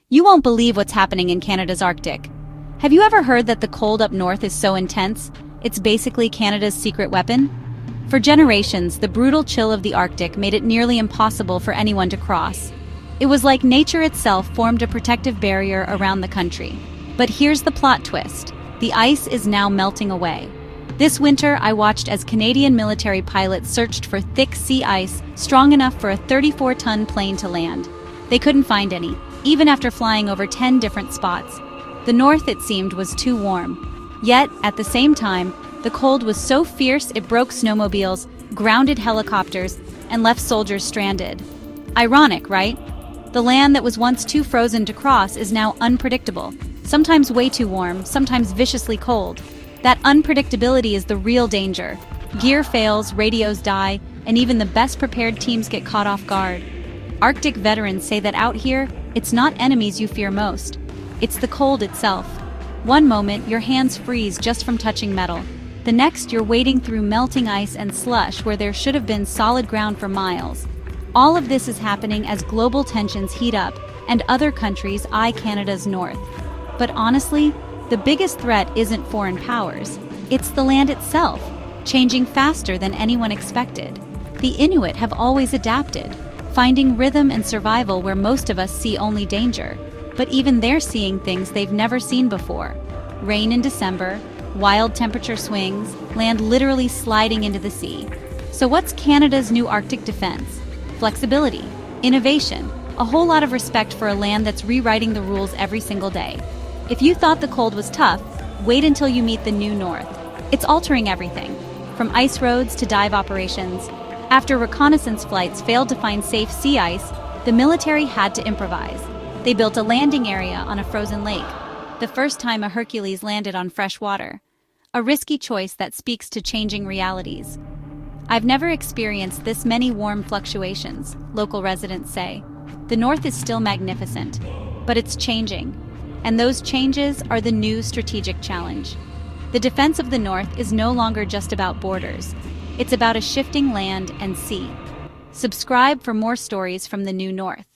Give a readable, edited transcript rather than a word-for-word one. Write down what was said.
You won't believe what's happening in Canada's Arctic. Have you ever heard that the cold up north is so intense, it's basically Canada's secret weapon? For generations, the brutal chill of the Arctic made it nearly impossible for anyone to cross. It was like nature itself formed a protective barrier around the country. But here's the plot twist. The ice is now melting away. This winter, I watched as Canadian military pilots searched for thick sea ice strong enough for a 34-ton plane to land. They couldn't find any, even after flying over 10 different spots. The north, it seemed, was too warm. Yet, at the same time, the cold was so fierce it broke snowmobiles, grounded helicopters, and left soldiers stranded. Ironic, right? The land that was once too frozen to cross is now unpredictable, sometimes way too warm, sometimes viciously cold. That unpredictability is the real danger. Gear fails, radios die, and even the best prepared teams get caught off guard. Arctic veterans say that out here, it's not enemies you fear most. It's the cold itself. One moment, your hands freeze just from touching metal. The next, you're wading through melting ice and slush where there should have been solid ground for miles. All of this is happening as global tensions heat up and other countries eye Canada's north. But honestly, the biggest threat isn't foreign powers. It's the land itself, changing faster than anyone expected. The Inuit have always adapted, finding rhythm and survival where most of us see only danger. But even they're seeing things they've never seen before. Rain in December, wild temperature swings, land literally sliding into the sea. So what's Canada's new Arctic defense? Flexibility, innovation, a whole lot of respect for a land that's rewriting the rules every single day. If you thought the cold was tough, wait until you meet the new north. It's altering everything, from ice roads to dive operations. After reconnaissance flights failed to find safe sea ice, the military had to improvise. They built a landing area on a frozen lake, the first time a Hercules landed on fresh water. A risky choice that speaks to changing realities. I've never experienced this many warm fluctuations, local residents say. The north is still magnificent, but it's changing. And those changes are the new strategic challenge. The defense of the north is no longer just about borders. It's about a shifting land and sea. Subscribe for more stories from the new north.